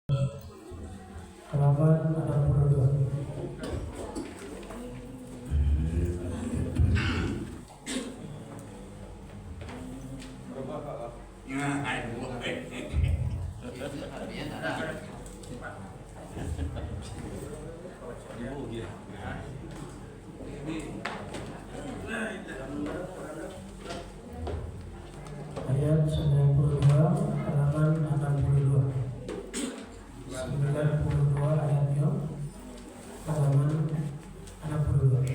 halaman 62. Ayat 92 halaman 62. 92 ayatnya halaman 62.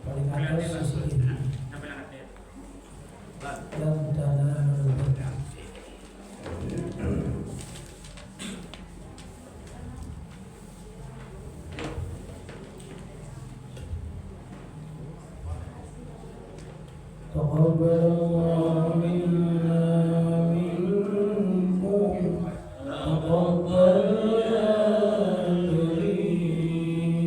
Paling atas sisi kiri. Dan dana menurut. تقبل الله منا منكم تقبل يا كريم.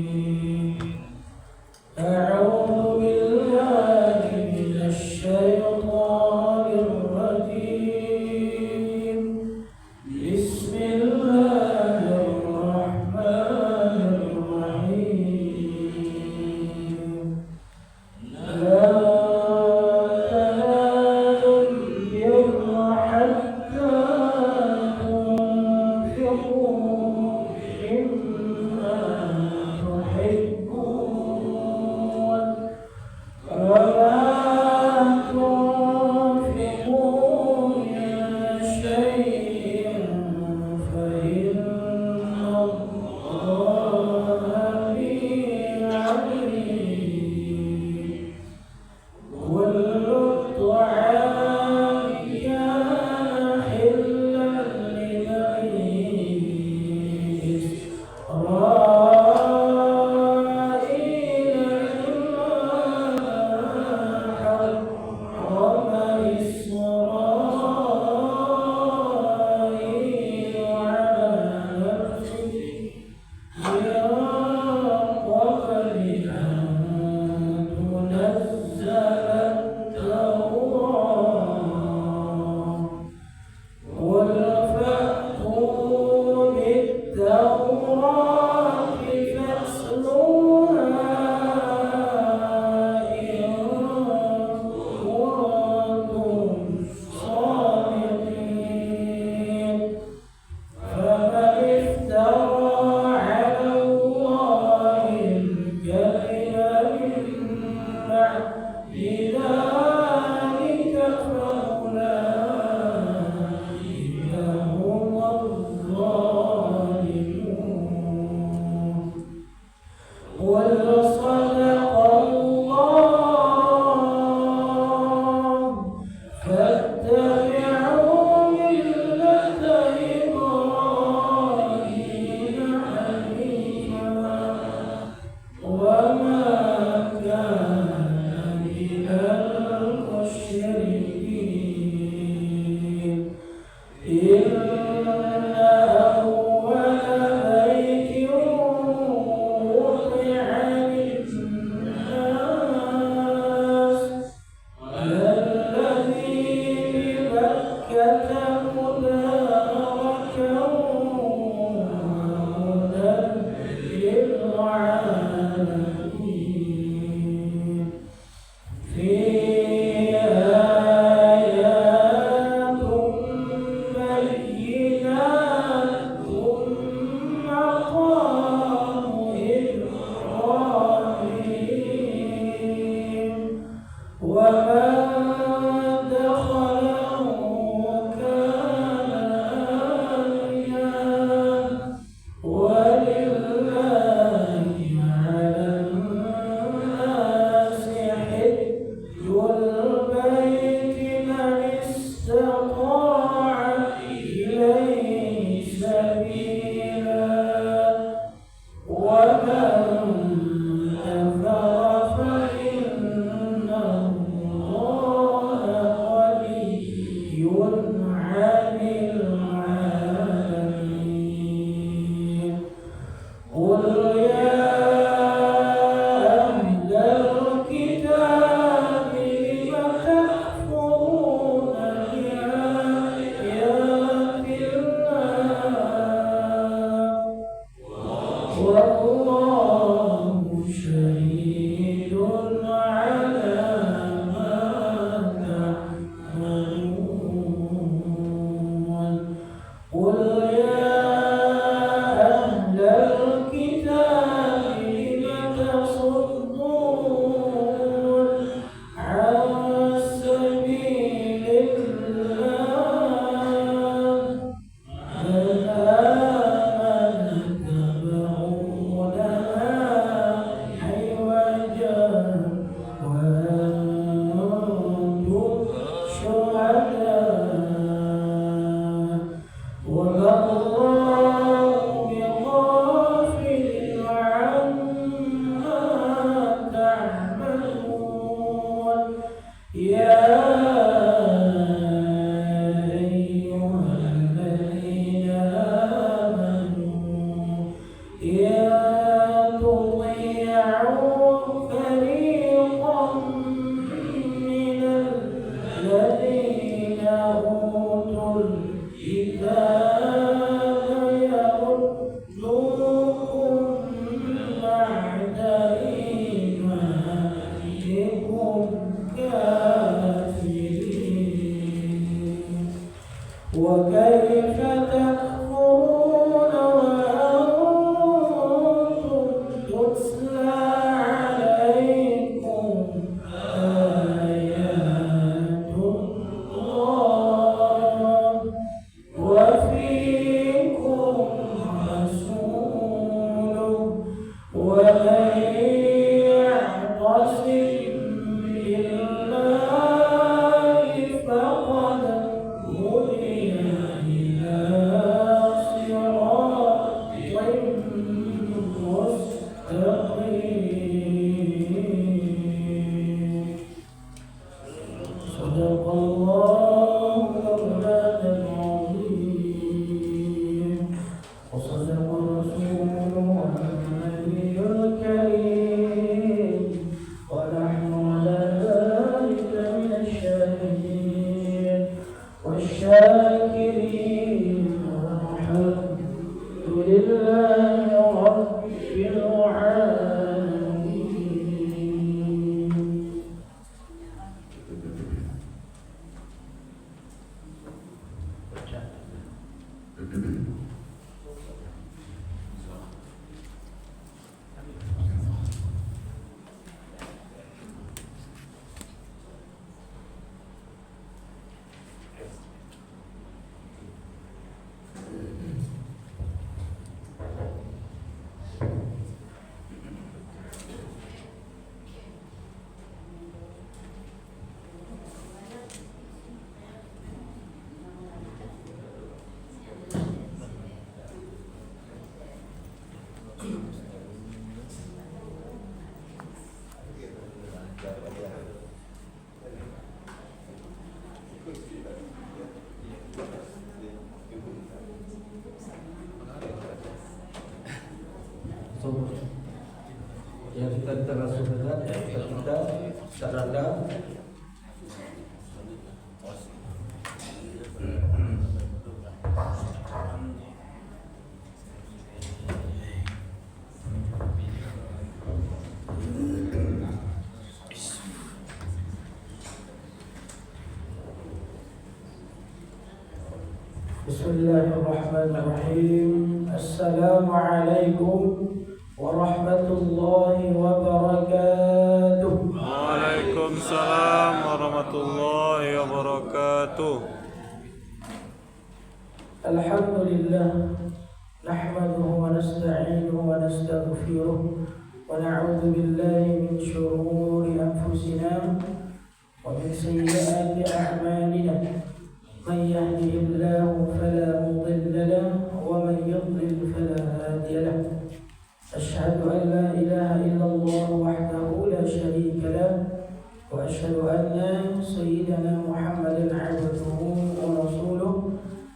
أعوذ بالله من الشيطان الرجيم. بسم الله الرحمن الرحيم. لا ومن دخله كان وكيف تكفرون وأنتم تتلى عليكم آيات الله وفيكم رسوله ومن يعتصم بالله فقد هدي إلى صراط مستقيم. صدق الله مولانا العظيم وصدق رسوله النبي الكريم ونحن على ذلك من الشاهدين والشاكرين والحمد لله رب العالمين. Yang kita terasukan kita sarana Bismillahirrahmanirrahim. Assalamualaikum warahmatullahi wabarakatuh. Waalaikumsalam warahmatullahi wabarakatuh. Alhamdulillah nahmaduhu wa nasta'inuhu wa nastaghfiruh wa na'udzu billahi min shururi anfusina wa min sayyiati a'malina. من يهده الله فلا مضل له ومن يضلل فلا هادي له. أشهد أن لا إله إلا الله وحده لا شريك له وأشهد أن سيدنا محمدا عبده ورسوله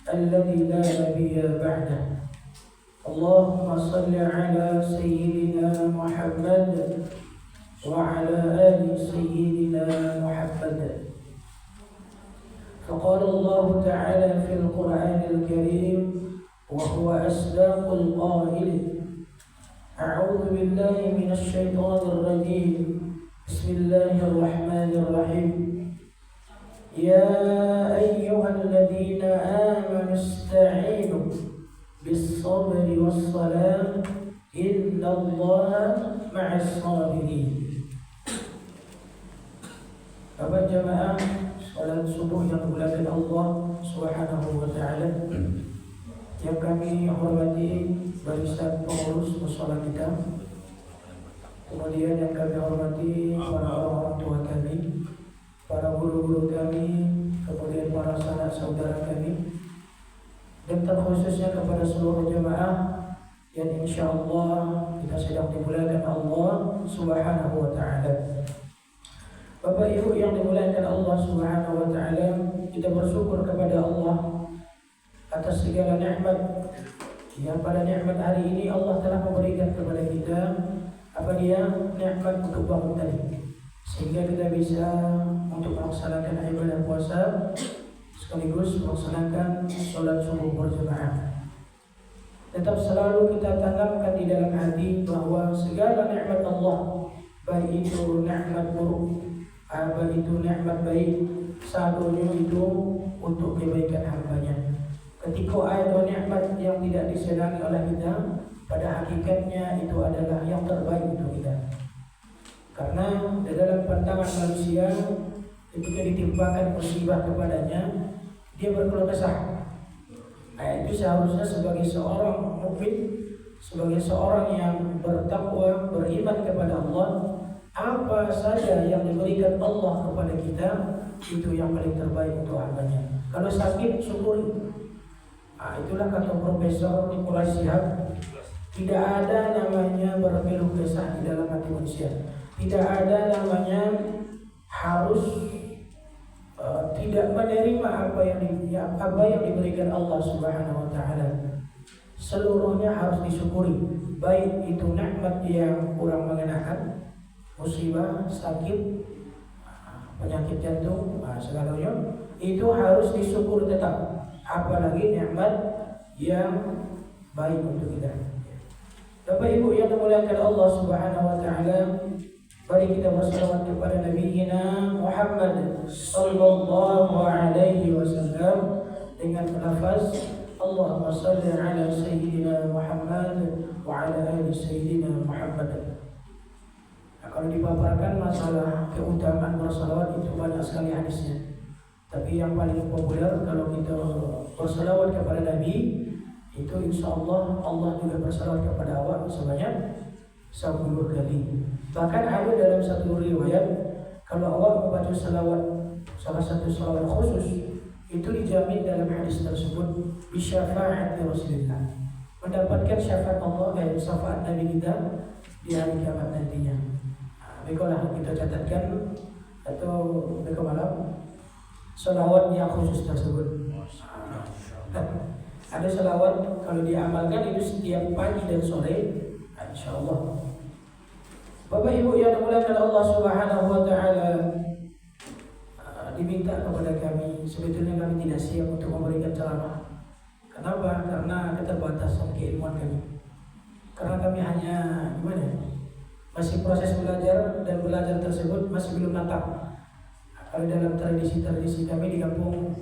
الذي لا نبي بعده. اللهم صل على سيدنا محمد وعلى آل سيدنا محمد. فقال الله تعالى في القرآن الكريم وهو أصدق القائلين: أعوذ بالله من الشيطان الرجيم بسم الله الرحمن الرحيم يا أيها الذين آمنوا استعينوا بالصبر والصلاة إن الله مع الصابرين. Bapak jamaah salat subuh yang dimuliakan Allah Subhanahu wa taala, yang kami hormati barisan pengurus mushola kita, kemudian yang kami hormati para orang tua kami, para guru-guru kami, kemudian para sanak saudara kami, dan terkhususnya kepada seluruh jamaah yang insyaallah kita sedang dimuliakan Allah Subhanahu wa taala. Bapak Ibu yang dimuliakan Allah Subhanahu wa taala, kita bersyukur kepada Allah atas segala nikmat yang pada nikmat hari ini Allah telah memberikan kepada kita. Apa dia? Nikmat untuk bangun tadi, sehingga kita bisa untuk melaksanakan ibadah puasa sekaligus melaksanakan sholat subuh berjamaah. Tetap selalu kita tanamkan di dalam hati bahwa segala nikmat Allah, baik itu nikmat buruk, baik itu nikmat baik, saldonya itu untuk kebaikan hambanya. Ketika ada nikmat yang tidak disenangi oleh kita, pada hakikatnya itu adalah yang terbaik untuk kita. Karena di dalam pandangan manusia, ketika ditimpakan musibah kepadanya, dia berkeluh kesah. Itu seharusnya sebagai seorang mukmin, sebagai seorang yang bertakwa, beriman kepada Allah, apa saja yang diberikan Allah kepada kita itu yang paling terbaik untuk hambanya. Kalau sakit, syukuri. Itulah kata Profesor Quraisy Shihab, tidak ada namanya berkeluh kesah di dalam hati manusia. Tidak ada namanya harus tidak menerima apa yang diberikan Allah Subhanahu wa taala. Seluruhnya harus disyukuri, baik itu nikmat yang kurang mengenakan, musibah, sakit, penyakit jantung, segalanya itu harus disyukuri tetap. Apalagi nikmat yang baik untuk kita. Bapak Ibu yang dimuliakan Allah Subhanahu wa taala, mari kita bersalawat kepada Nabi Muhammad sallallahu alaihi wasallam dengan lafaz Allahumma salli ala sayyidina Muhammad wa ala ali sayyidina Muhammad. Kalau dipaparkan masalah keutamaan bersalawat itu banyak sekali hadisnya. Tapi yang paling populer kalau kita bersalawat kepada Nabi itu insyaallah Allah juga bersalawat kepada awak sebanyak 10 kali. Bahkan ada dalam satu riwayat kalau awak membaca salawat, salah satu salawat khusus, itu dijamin dalam hadis tersebut bisyafaati Rasulullah, mendapatkan syafaat Allah dan syafaat Nabi kita di hari kiamat nantinya. Baiklah kita catatkan atau besok malam salawat yang khusus tersebut. Ada salawat kalau diamalkan itu setiap pagi dan sore, insyaallah. Bapak Ibu yang dimuliakan Allah Subhanahu wa taala, diminta kepada kami, sebetulnya kami tidak siap untuk memberikan ceramah. Kenapa? Karena keterbatasan keilmuan kami. Karena kami hanya masih proses belajar, dan belajar tersebut masih belum matang. Kalau dalam tradisi kami di kampung,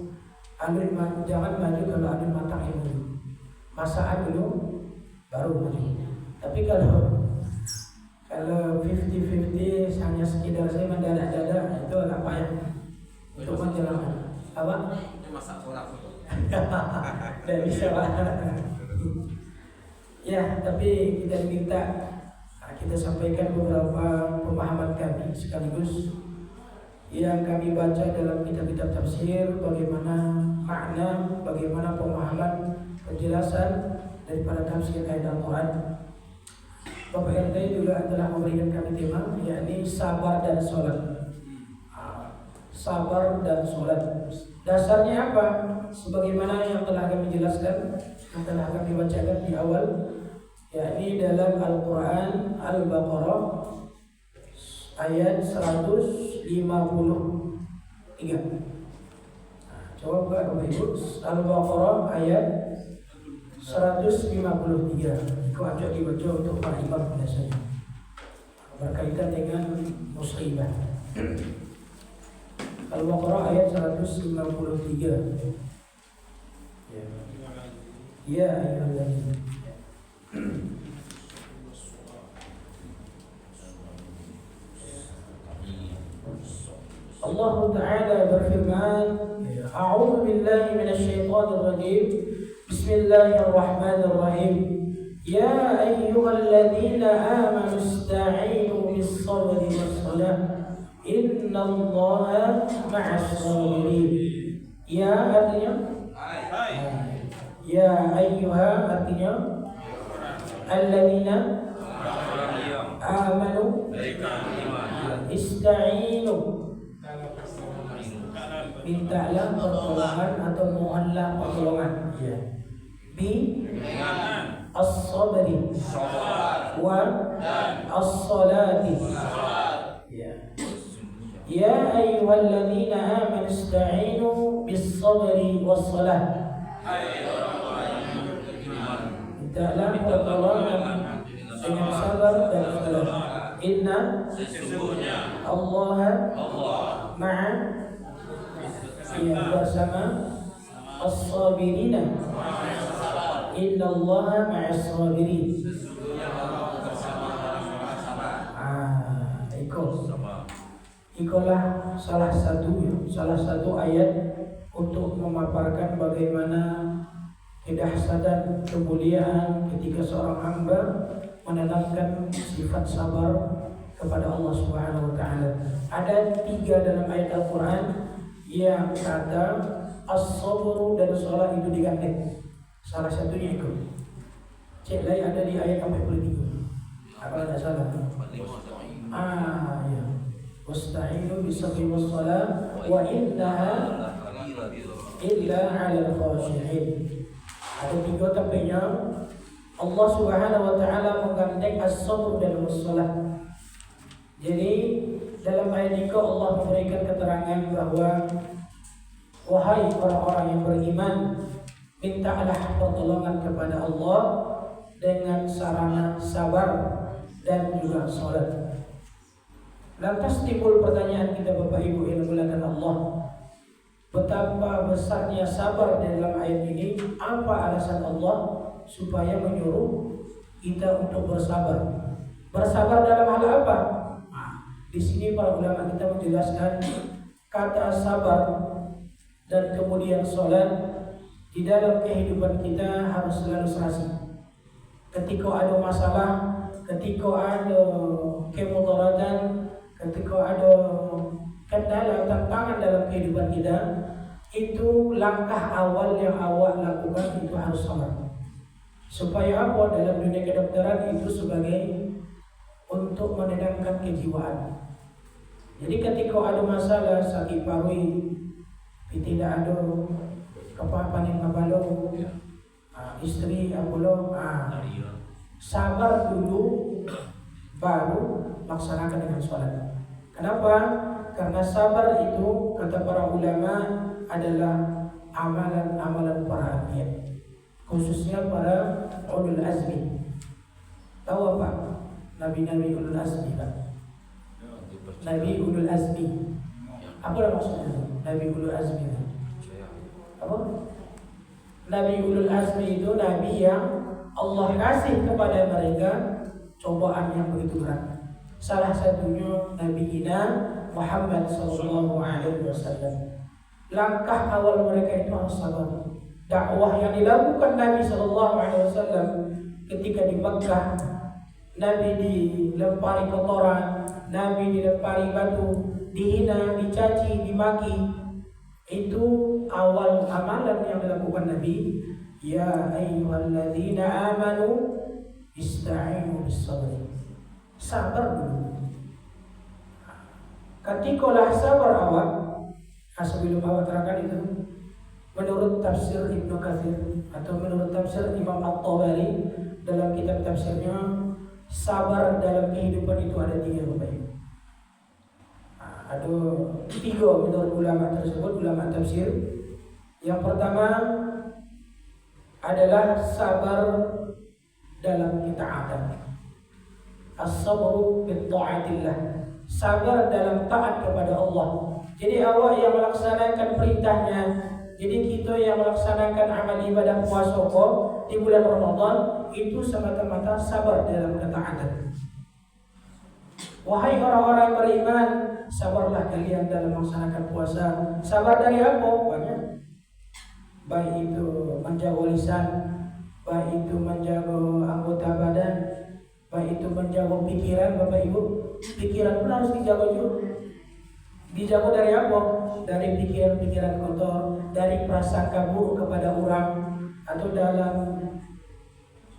jangan maju kalau alun matang ilmu. Masaan dulu baru maju. Tapi kalau 50-50 hanya sekedar saya mendadak-dadak, itu agak payah untuk menjelaskan. Apa? Masak orang. Tidak bisa Pak. Ya, tapi kita minta kita sampaikan beberapa pemahaman kami sekaligus yang kami baca dalam kitab-kitab tafsir, bagaimana makna, bagaimana pemahaman, penjelasan daripada tafsir ayat Al-Quran. Bapak RT juga telah memberikan kami tema, yakni sabar dan sholat. Sabar dan sholat. Dasarnya apa? Sebagaimana yang telah kami jelaskan, yang telah kami bacakan di awal, yakni dalam Al-Quran Al-Baqarah ayat 153. Coba buka Bapak Ibu, Al-Baqarah ayat 153. Itu ajak dibaca untuk para imam biasanya, berkaitan dengan musibah. Al-Baqarah ayat 153. Ya ayyuhalladzina Allah Ta'ala berfirman, A'udzu billahi minasyaitonir rajim. Bismillahirrahmanirrahim. Ya ayyuhalladzina amanu ista'inu bis-sabri was-salah. Innallaha ma'as sabirin. Ya artinya ya ayyuha artinya alladzina amanu ista'inu, mintalah pertolongan atau mohonlah pertolongan bi as-sabri wa as-salati. Ya ayyuhalladzina amanu ista'inu bis-sabri was-salah. Mintalah pertolongan dengan sabar dan salat. Inna Allah ma'a ya bersama as-sabirina. Innallaha ma'as sabirin. Itulah salah satu ayat untuk memaparkan bagaimana kedahsyatan kemuliaan ketika seorang hamba menanamkan sifat sabar kepada Allah Subhanahu wa taala. Ada 3 dalam ayat Al-Qur'an yang kata as-sabru dan salat itu digandeng. Salah satunya itu. Cek lagi ada di ayat 43. Kalau tidak salah. Ya. Wasta'inu bis-sabri was-salah wa innaha illa 'alal khashi'in. Ada 3 tempatnya Allah Subhanahu wa taala menggandeng as-sabr dan as-salah. Jadi dalam ayat ini Allah memberikan keterangan bahwa wahai orang-orang yang beriman, mintalah pertolongan kepada Allah dengan sarana sabar dan juga salat. Lantas timbul pertanyaan kita Bapak Ibu yang dimuliakan Allah, betapa besarnya sabar dalam ayat ini? Apa alasan Allah supaya menyuruh kita untuk bersabar? Bersabar dalam hal apa? Di sini para ulama kita menjelaskan kata sabar dan kemudian sholat di dalam kehidupan kita harus selalu serasi. Ketika ada masalah, ketika ada kemudaratan, ketika ada kendala tantangan dalam kehidupan kita, itu langkah awal yang awak lakukan itu harus sabar. Supaya apa? Dalam dunia kedokteran itu sebagai untuk menenangkan kejiwaan. Jadi ketika ada masalah sakit paru, tidak ada kepapan yang ngabalo, istri apolo, sabar dulu baru laksanakan dengan sholat. Kenapa? Karena sabar itu kata para ulama adalah amalan-amalan para anbiya, khususnya para ulul azmi. Tahu apa? Nabi-nabi ulul azmi kan? Nabi ulul azmi. Apa maksudnya? Nabi ulul azmi. Apa? Nabi ulul azmi itu nabi yang Allah kasih kepada mereka cobaan yang begitu berat. Salah satunya Nabi kita Muhammad sallallahu alaihi wasallam. Langkah awal mereka itu harus sabar. Dakwah yang dilakukan Nabi sallallahu alaihi wasallam ketika di Makkah, Nabi dilempari kotoran, Nabi dilempari batu, dihina, dicaci, dimaki. Itu awal amalan yang dilakukan Nabi. Ya ayyuhalladzina amanu ista'inu bis-sabr. Sabar dulu. Ketikalah sabar awak, sebelum awak terangkan itu, menurut tafsir Ibnu Katsir atau menurut tafsir Imam At-Tabari dalam kitab tafsirnya, sabar dalam kehidupan itu ada 3 Bapak Ibu. Ada 3 menurut ulama tersebut, ulama tafsir. Yang pertama adalah sabar dalam ketaatan. As-sabru bi ta'atillah. Sabar dalam taat kepada Allah. Jadi awak yang melaksanakan perintahnya. Jadi kita yang melaksanakan amal ibadah puasa di bulan Ramadan itu semata-mata sabar dalam ketaatan. Wahai orang-orang beriman, sabarlah kalian dalam melaksanakan puasa. Sabar dari apa? Banyak. Baik itu menjaga lisan, baik itu menjaga anggota badan, baik itu menjaga pikiran. Bapak Ibu, pikiran pun harus dijaga juga. Dijaga dari apa? Dari pikiran-pikiran kotor, dari prasangka buruk kepada orang, atau dalam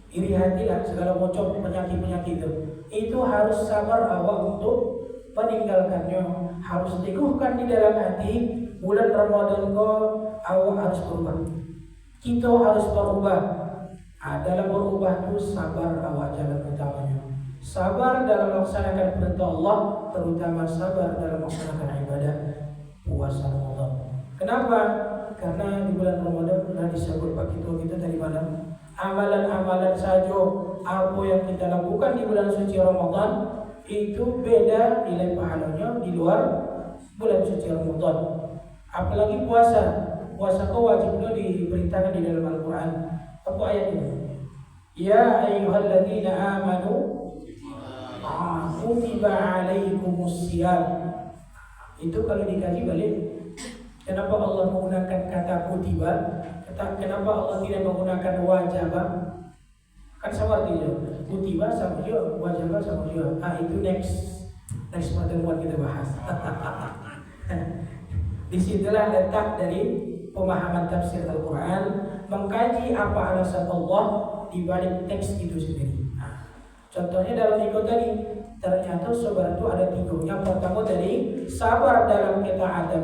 iri hati lah, segala macam penyakit-penyakit itu harus sabar awak untuk meninggalkannya. Harus teguhkan di dalam hati. Bulan Ramadan awak harus berubah. Kita harus berubah. Dalam berubah itu sabar awak jalan utamanya. Sabar dalam melaksanakan perintah Allah, terutama sabar dalam melaksanakan ibadah puasa Ramadan. Kenapa? Karena di bulan Ramadan telah disebut Pak kita dari mana? Amalan-amalan saja apa yang kita lakukan di bulan suci Ramadan itu beda nilai pahalanya di luar bulan suci Ramadan. Apalagi puasa. Puasa itu wajib lo diperintahkan di dalam Al-Quran. Apa ayatnya? Ya ayyuhalladzina amanu kutiba alaikumus syiyam. Itu kalau dikaji balik, kenapa Allah menggunakan kata kutiba? Kenapa Allah tidak menggunakan wajibah? Kan sama artinya. Kutiba sama juga, wajibah sama juga. Itu next pertemuan kita bahas. Disitulah letak dari pemahaman tafsir Al-Quran, mengkaji apa alasan Allah di balik teks itu sendiri. Contohnya dalam minggu tadi, ternyata sabar itu ada 3. Yang pertama dari sabar dalam ketaatan,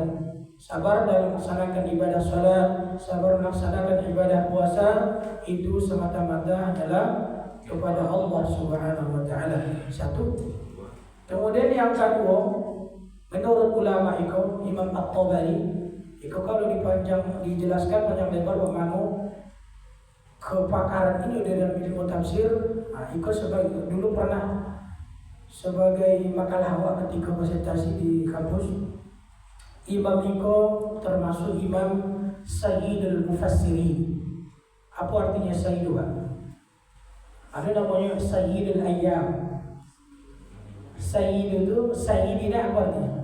sabar dalam melaksanakan ibadah salat, sabar melaksanakan ibadah puasa, itu semata-mata adalah kepada Allah Subhanahu wa taala. 1. Kemudian yang kedua, menurut ulama Imam At-Tabari, kalau dijelaskan panjang lebar bagaimana kepakaran ini dalam ilmu tafsir. Dulu pernah sebagai makalah awak ketika presentasi di kampus. Imam termasuk Imam Sayyidul Mufassirin. Apa artinya Sayyidu? Ada namanya Sayyidul Ayyam. Sayyid itu Sayyidina apa artinya?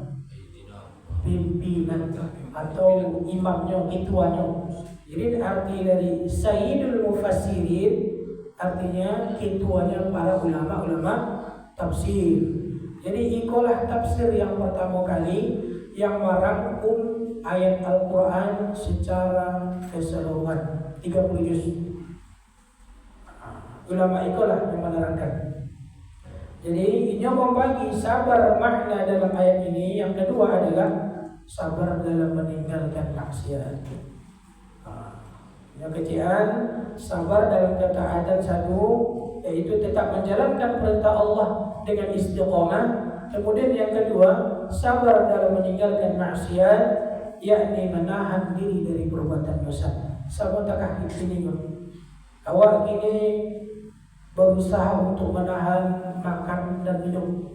Pimpinan atau imamnya, ketuanya. Jadi arti dari Sayyidul Mufassirin artinya ketuanya para ulama-ulama tafsir. Jadi ikolah tafsir yang pertama kali yang merangkum ayat Al-Quran secara keseluruhan 30 juz. Ulama ikolah yang menerangkan. Jadi ini membagi sabar makna dalam ayat ini. Yang kedua adalah sabar dalam meninggalkan maksiat. Yang ketiga, sabar dalam ketaatan 1, yaitu tetap menjalankan perintah Allah dengan istiqomah. Kemudian yang kedua, sabar dalam meninggalkan maksiat, yakni menahan diri dari perbuatan dosa. Sama takah ini awak ini berusaha untuk menahan makan dan minum.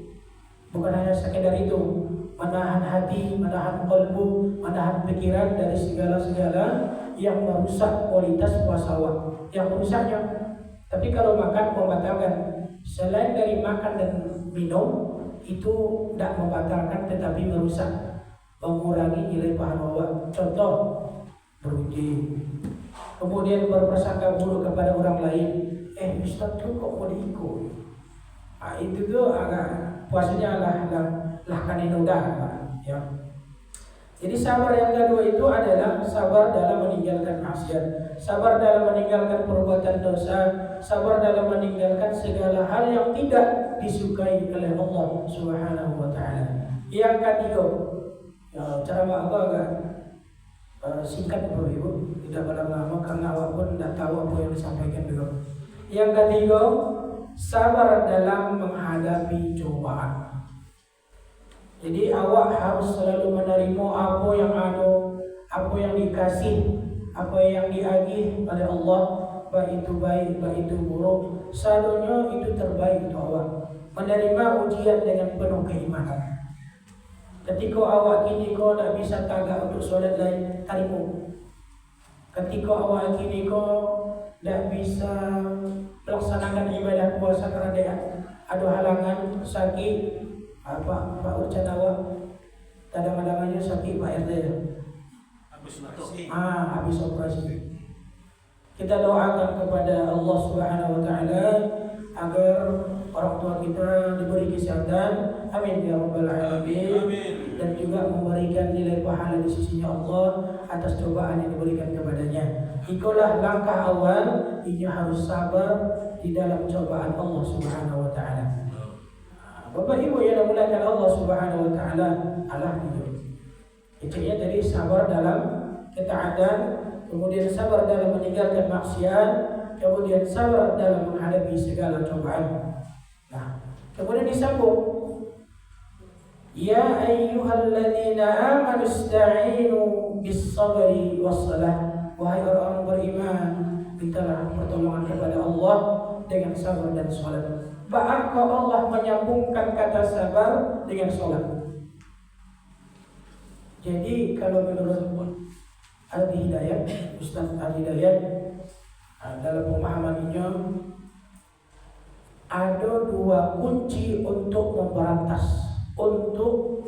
Bukan hanya sekedar itu, menahan hati, menahan qalbu, menahan pikiran dari segala-segala yang merusak kualitas puasa awak, yang merusaknya. Tapi kalau makan membatalkan. Selain dari makan dan minum, itu tidak membatalkan tetapi merusak, mengurangi nilai pahala awak. Contoh, berujing, kemudian berprasangka buruk kepada orang lain. Ustaz tu kok mau diikut? Itu tuh agak puasanya lah kaninoda, ya. Jadi sabar yang kedua itu adalah sabar dalam meninggalkan maksiat, sabar dalam meninggalkan perbuatan dosa, sabar dalam meninggalkan segala hal yang tidak disukai oleh Allah Subhanahu wa taala. Yang ketiga, cara apa agak singkat Bapak Ibu, tidak berlama-lama karena awak pun tidak tahu apa yang disampaikan dulu. Yang ketiga, sabar dalam menghadapi cobaan. Jadi awak harus selalu menerima apa yang ada, apa yang dikasih, apa yang diagih oleh Allah, baik itu baik, baik itu buruk. Selalunya itu terbaik untuk awak. Menerima ujian dengan penuh keimanan. Ketika awak kini kau tak bisa tagak untuk solat lain, terima. Ketika awak kini kau tak bisa melaksanakan ibadah puasa kerana ada halangan, sakit, Pak Urcan awak kadang-kadangnya sakit Pak RT, habis operasi. Kita doakan kepada Allah Subhanahu wa taala agar orang tua kita diberi kesehatan, amin ya rabbal alamin, dan juga memberikan nilai pahala di sisinya Allah atas cobaan yang diberikan kepadanya. Itulah langkah awal, ini harus sabar di dalam cobaan Allah Subhanahu wa taala. Bapak Ibu yang dimuliakan Allah Subhanahu wa taala, itu ya, dari sabar dalam ketaatan, kemudian sabar dalam meninggalkan maksiat, kemudian sabar dalam menghadapi segala cobaan. Nah, kemudian disambung, ya ayyuhalladzina amanu ista'inu bis-sabri was-salah. Wahai orang-orang beriman, mintalah pertolongan kepada Allah dengan sabar dan salat. Bahkan Allah menyambungkan kata sabar dengan salat. Jadi kalau menurut Al-Hidayat, Ustaz Al-Hidayat, dalam pemahamannya ada dua kunci untuk memberantas, untuk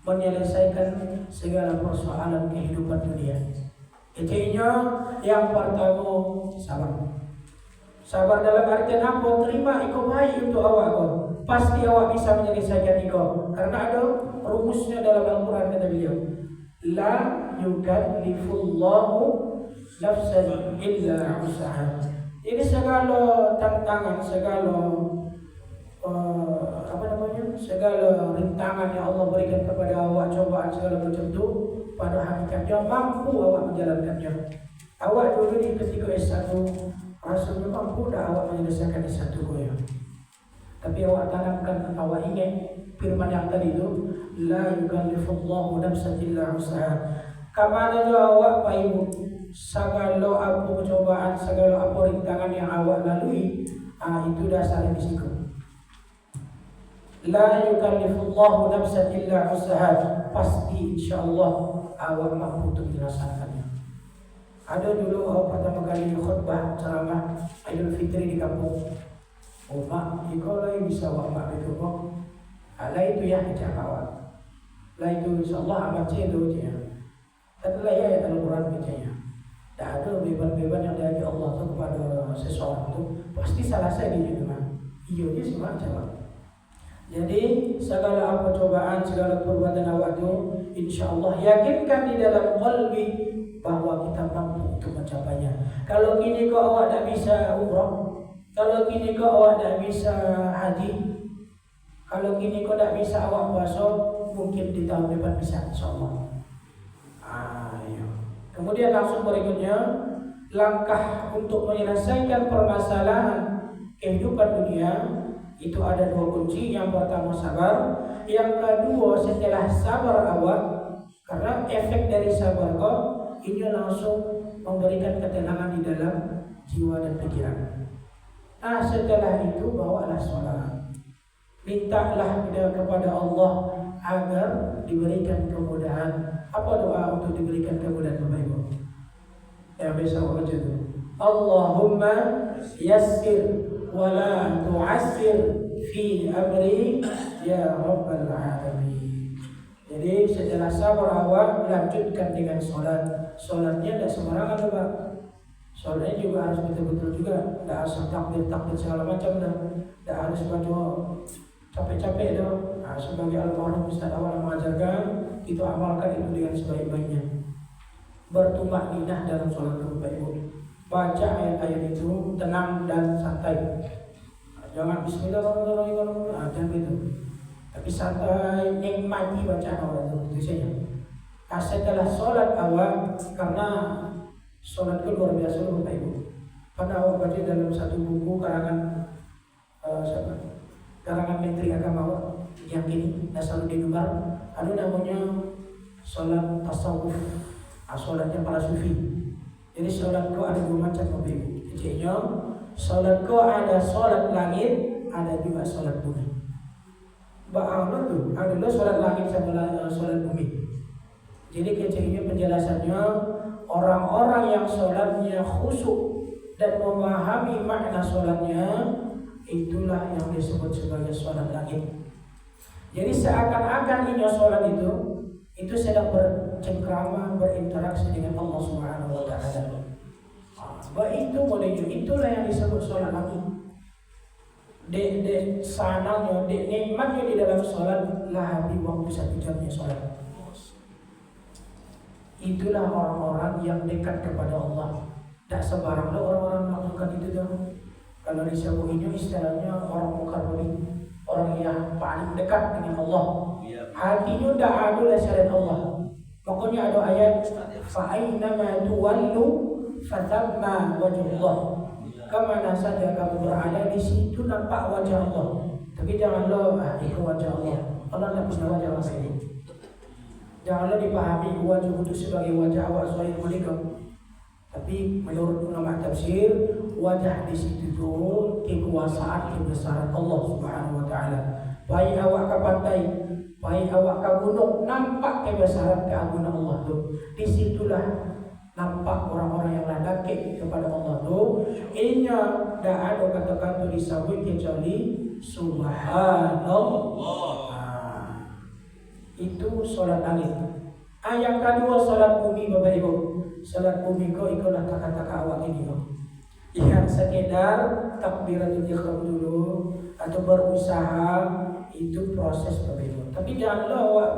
menyelesaikan segala persoalan kehidupan dunia. Intinya yang pertama sabar. Sabar dalam artian apa? Terima iko baik untuk awak kau. Pasti awak bisa menyelesaikan iko. Karena ada rumusnya dalam Al-Quran kata beliau. La yukallifullahu nafsan illa usaha. Jadi segala tantangan, segala segala rintangan yang Allah berikan kepada awak, cobaan segala macam itu, pada hakikatnya mampu awak menjalankannya. Awak dulu di ketika S1 rasanya mampu dah awak menyelesaikan S1 goya. Tapi awak tanamkan, awak ingat firman yang tadi itu, la yukallifullahu nafsan illa usaha. Kamana jo awak paibu segala apa percobaan, segala apa rintangan yang awak lalui, itu dasar risiko. La yukallifullahu nafsan illa usaha. Pasti insyaallah awak mampu untuk melaksanakannya. Ada dulu awak pertama kali khutbah ceramah Idul Fitri di kampung. Oh mak, iko lagi bisa awak mak itu kok. Lah itu ya kecak awak. Lah itu insyaallah amat cedo dia. Tapi lah ya Al-Quran bacanya. Tak ada beban-beban yang dari Allah tu kepada seseorang tu pasti salah saya di rumah. Iya dia semua jawab. Jadi segala apa cobaan, segala perbuatan awak tu, insyaallah yakinkan di dalam qalbi bahawa kita mampu untuk mencapainya. Kalau kini kau awak tak bisa umrah, kalau kini kau awak tak bisa haji, kalau kini kau tak bisa awak puasa, mungkin di tahun depan bisa insyaallah. Kemudian langsung berikutnya, langkah untuk menyelesaikan permasalahan kehidupan dunia itu ada dua kunci. Yang pertama sabar, yang kedua setelah sabar awak, karena efek dari sabar kau ini langsung memberikan ketenangan di dalam jiwa dan pikiran. Setelah itu bawalah sholat, mintalah kepada Allah agar diberikan kemudahan. Apa doa untuk diberikan kemudahan Bapak Ibu? Yang bisa baca itu. Allahumma yassir wa la tu'assir fi amri ya rabbal alamin. Jadi setelah sabar awak lanjutkan dengan sholat. Sholatnya tidak sembarangan Pak. Sholatnya juga harus betul-betul juga. Tidak asal takbir segala macam dah. Tidak harus baca capek-capek dah. Sebagai almarhum Ustaz awal mengajarkan, itu amalkan itu dengan sebaik-baiknya. Bertumak ninah dalam sholat Bapak Ibu. Baca ayat-ayat itu tenang dan santai. Jangan bismillahirrahmanirrahim, jangan begitu. Tapi santai, nikmati bacaan awal itu saja. Setelah sholat awal, karena sholat itu luar biasa Bapak Ibu. Pada awal baca dalam satu buku karangan karangan Menteri Agama yang ini Nasaruddin Umar, ada namanya sholat tasawuf, sholatnya para sufi. Jadi sholat kau ada dua macam Bapak Ibu. Kecilnya sholat kau ada sholat langit, ada juga sholat bumi. Bagaimana tu? Adalah sholat langit sama sholat bumi. Jadi kecilnya penjelasannya, orang-orang yang sholatnya khusyuk dan memahami makna sholatnya, itulah yang disebut sebagai sholat langit. Jadi seakan-akan ini sholat itu sedang bercengkrama, berinteraksi dengan Allah Subhanahu Wa Taala. Itu boleh juga, itulah yang disebut sholat langit. Dek sananya, dek nikmatnya di dalam sholat lah habis waktu 1 jamnya sholat. Itulah orang-orang yang dekat kepada Allah. Tak sembarang orang-orang melakukan itu dah. Kalau disebut ini istilahnya orang mukarrabin, orang yang paling dekat dengan Allah. Hatinya tak ada syariat Allah. Makanya ada ayat fa aynama tuwallu fatamma wajhullah. Kemana saja kamu berada di situ nampak wajah Allah. Tapi janganlah itu wajah Allah. Allah tak punya wajah apa ini. Janganlah dipahami wajah itu sebagai wajah awak selain mereka. Tapi menurut ulama tafsir, wajah di situ itu kekuasaan kebesaran Allah Subhanahu Wa Taala. Baik awak ke pantai, Baik awak ke gunung, nampak kebesaran keagungan Allah tu. Disitulah nampak orang-orang yang ladaki kepada Allah tu. Inya dah ada kata-kata disebut kecuali Subhanallah. Itu solat langit. Yang kedua solat bumi Bapak Ibu. Solat bumi kau ikutlah kata-kata awak ini kau. Yang sekedar takbiratul ihram dulu atau berusaha itu proses Bapak Ibu. Tapi janganlah awak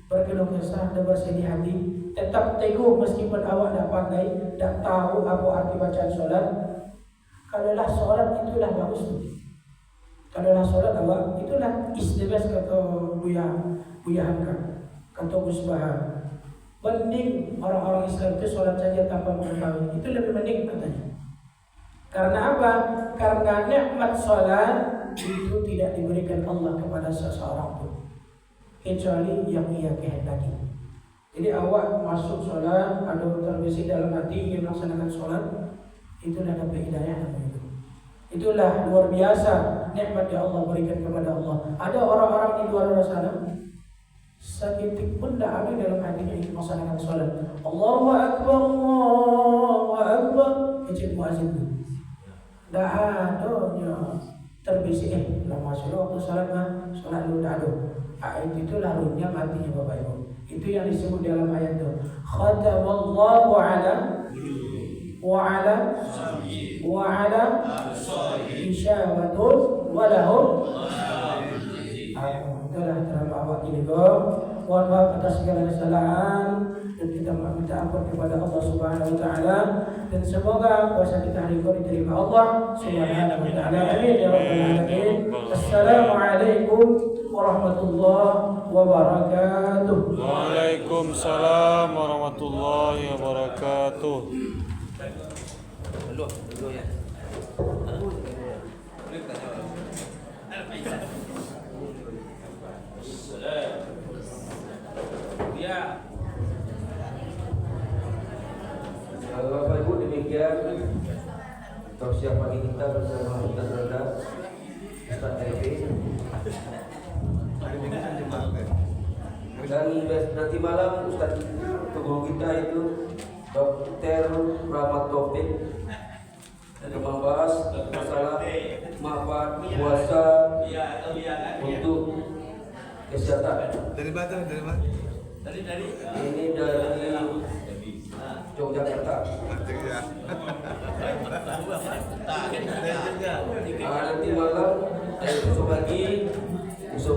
berkeluh kesah dan bersedih hati. Tetap teguh meskipun awak tak pandai, tak tahu apa arti bacaan solat. Kalaulah solat itulah bagus. Kalaulah solat awak itulah istibas kata Buya Hamka, kata Gus Bahar. Mending orang-orang Islam itu solat saja tanpa mengetahui. Itu lebih mending katanya. Karena apa? Karena nikmat solat itu tidak diberikan Allah kepada seseorang pun kecuali yang ia kehendaki. Jadi awak masuk solat, ada terbesit dalam hati ingin melaksanakan solat, itulah dapat hidayah namanya itu. Itulah luar biasa nikmat yang Allah berikan kepada Allah. Ada orang-orang di luar sana sedetik pun tak ada dalam hatinya ingin melaksanakan solat. Allahu Akbar, Allahu Akbar, kecil muazzin itu. Tak adanya terbesit lama masuk waktu solat mah solat lu tak ada. Itu larutnya matinya Bapak Ibu. Itu yang disebut dalam ayat itu. Khatamallahu ala isyawatun walahum. Itulah terhadap awak ini kau. Mohon maaf atas segala kesalahan dan kita minta ampun kepada Allah Subhanahu Wa Taala dan semoga puasa kita hari ini diterima Allah Subhanahu Wa Taala. Amin ya rabbal alamin. Assalamualaikum warahmatullahi wabarakatuh. Waalaikumsalam warahmatullahi wabarakatuh. Dulu ya. Bapak Ibu, demikian tausiah pagi kita bersama Ustaz Rada, Ustaz Elvi. Dan nanti malam Ustaz Guru kita itu Dr. Rahmat Taufik akan membahas masalah manfaat puasa untuk kesehatan. Dari mana? Ini dari Yogyakarta. Nanti malam besok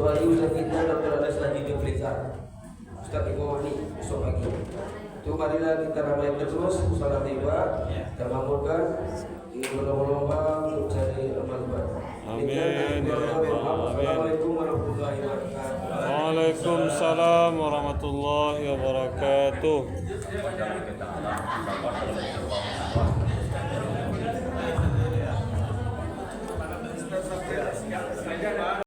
pagi Ustaz kita Dr. Anas lagi di Blitar. Ustaz Iqwani besok pagi. Itu marilah kita ramaikan terus salat tiba dan bangunkan berlomba-lomba untuk cari amal ibadah. Amin. Assalamualaikum warahmatullahi wabarakatuh. Waalaikumsalam warahmatullahi wabarakatuh.